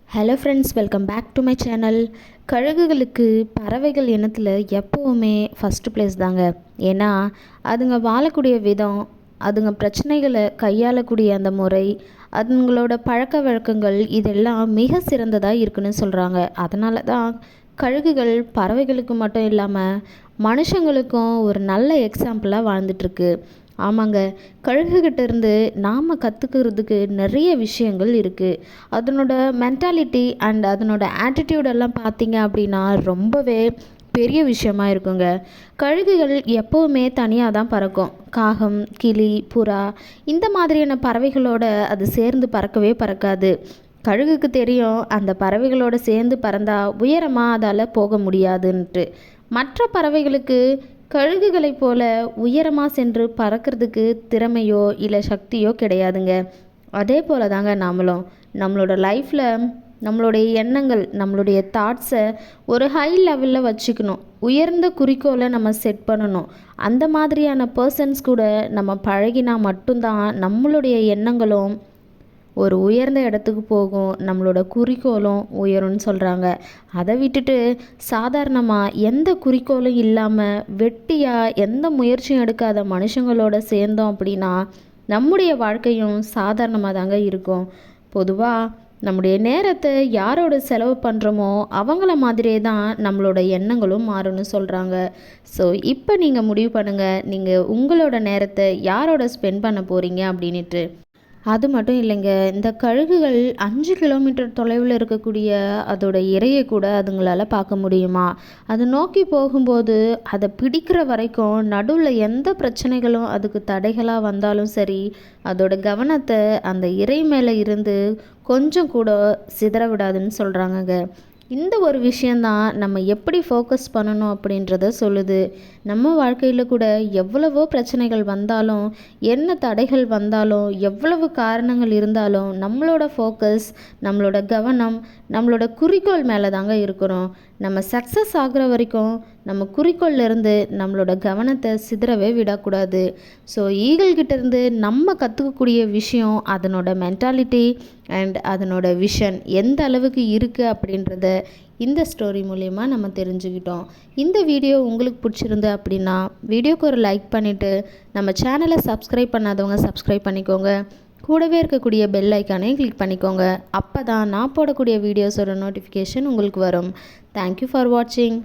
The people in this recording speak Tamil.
Hello friends, welcome back to my channel. கழுகுகளுக்கு பறவைகள் இனத்தில் எப்போவுமே ஃபஸ்ட்டு ப்ளேஸ் தாங்க. ஏன்னா அதுங்க வாழக்கூடிய விதம், அதுங்க பிரச்சனைகளை கையாளக்கூடிய அந்த முறை, அதுங்களோட பழக்க வழக்கங்கள் இதெல்லாம் மிக சிறந்ததாக இருக்குன்னு சொல்கிறாங்க. அதனால தான் கழுகுகள் பறவைகளுக்கு மட்டும் இல்லாமல் மனுஷங்களுக்கும் ஒரு நல்ல எக்ஸாம்பிளாக வாழ்ந்துட்டுருக்கு. ஆமாங்க, கழுகுகிட்ட இருந்து நாம் கற்றுக்கிறதுக்கு நிறைய விஷயங்கள் இருக்குது. அதனோட மென்டாலிட்டி அண்ட் அதனோட ஆட்டிடியூடெல்லாம் பார்த்தீங்க அப்படின்னா ரொம்பவே பெரிய விஷயமா இருக்குங்க. கழுகுகள் எப்போவுமே தனியாக தான் பறக்கும். காகம், கிளி, புறா இந்த மாதிரியான பறவைகளோட அது சேர்ந்து பறக்கவே பறக்காது. கழுகுக்கு தெரியும் அந்த பறவைகளோட சேர்ந்து பறந்தா உயரமாக அதால் போக முடியாதுன்ட்டு. மற்ற பறவைகளுக்கு கழுகுகளைப் போல உயரமாக சென்று பறக்கிறதுக்கு திறமையோ இல்லை சக்தியோ கிடையாதுங்க. அதே போல தாங்க நாமளும் நம்மளோட லைஃப்பில் நம்மளுடைய எண்ணங்கள், நம்மளுடைய தாட்ஸை ஒரு ஹை லெவலில் வச்சுக்கணும். உயர்ந்த குறிக்கோளை நம்ம செட் பண்ணணும். அந்த மாதிரியான பர்சன்ஸ் கூட நம்ம பழகினா மட்டும்தான் நம்மளுடைய எண்ணங்களும் ஒரு உயர்ந்த இடத்துக்கு போகும், நம்மளோட குறிக்கோளும் உயரும்னு சொல்கிறாங்க. அதை விட்டுட்டு சாதாரணமாக எந்த குறிக்கோளும் இல்லாமல் வெட்டியாக எந்த முயற்சியும் எடுக்காத மனுஷங்களோட சேர்ந்தோம் அப்படின்னா நம்முடைய வாழ்க்கையும் சாதாரணமாக தாங்க இருக்கும். பொதுவாக நம்முடைய நேரத்தை யாரோட செலவு பண்ணுறோமோ அவங்கள மாதிரியே தான் நம்மளோட எண்ணங்களும் மாறும்னு சொல்கிறாங்க. ஸோ இப்போ நீங்கள் முடிவு பண்ணுங்கள், நீங்கள் உங்களோட நேரத்தை யாரோட ஸ்பெண்ட் பண்ண போகிறீங்க அப்படின்ட்டு. அது மட்டும் இல்லைங்க, இந்த கழுகுகள் 5 கிலோமீட்டர் தொலைவில் இருக்கக்கூடிய அதோட இரையை கூட அதுங்களால் பார்க்க முடியுமா? அதை நோக்கி போகும்போது அதை பிடிக்கிற வரைக்கும் நடுவில் எந்த பிரச்சனைகளும் அதுக்கு தடைகளாக வந்தாலும் சரி, அதோட கவனத்தை அந்த இறை மேலே இருந்து கொஞ்சம் கூட சிதற விடாதுன்னு சொல்கிறாங்கங்க. இந்த ஒரு விஷயந்தான் நம்ம எப்படி ஃபோக்கஸ் பண்ணணும் அப்படின்றத சொல்லுது. நம்ம வாழ்க்கையில் கூட எவ்வளவோ பிரச்சனைகள் வந்தாலும், என்ன தடைகள் வந்தாலும், எவ்வளவு காரணங்கள் இருந்தாலும் நம்மளோட ஃபோக்கஸ், நம்மளோட கவனம் நம்மளோட குறிக்கோள் மேலே தாங்க இருக்கணும். நம்ம சக்ஸஸ் ஆகிற வரைக்கும் நம்ம குறிக்கோள்லேருந்து நம்மளோட கவனத்தை சிதறவே விடக்கூடாது. ஸோ ஈகிள்கிட்டேருந்து நம்ம கற்றுக்கக்கூடிய விஷயம் அதனோட மென்டாலிட்டி அண்ட் அதனோட விஷன் எந்த அளவுக்கு இருக்குது அப்படின்றத இந்த ஸ்டோரி மூலயமா நம்ம தெரிஞ்சுக்கிட்டோம். இந்த வீடியோ உங்களுக்கு பிடிச்சிருந்து அப்படின்னா வீடியோக்கு ஒரு லைக் பண்ணிவிட்டு நம்ம சேனலை சப்ஸ்கிரைப் பண்ணாதவங்க சப்ஸ்கிரைப் பண்ணிக்கோங்க. கூடவே இருக்கக்கூடிய பெல் ஐக்கானையும் கிளிக் பண்ணிக்கோங்க. அப்போ தான் நான் போடக்கூடிய வீடியோஸோட நோட்டிஃபிகேஷன் உங்களுக்கு வரும். தேங்க்யூ ஃபார் வாட்சிங்.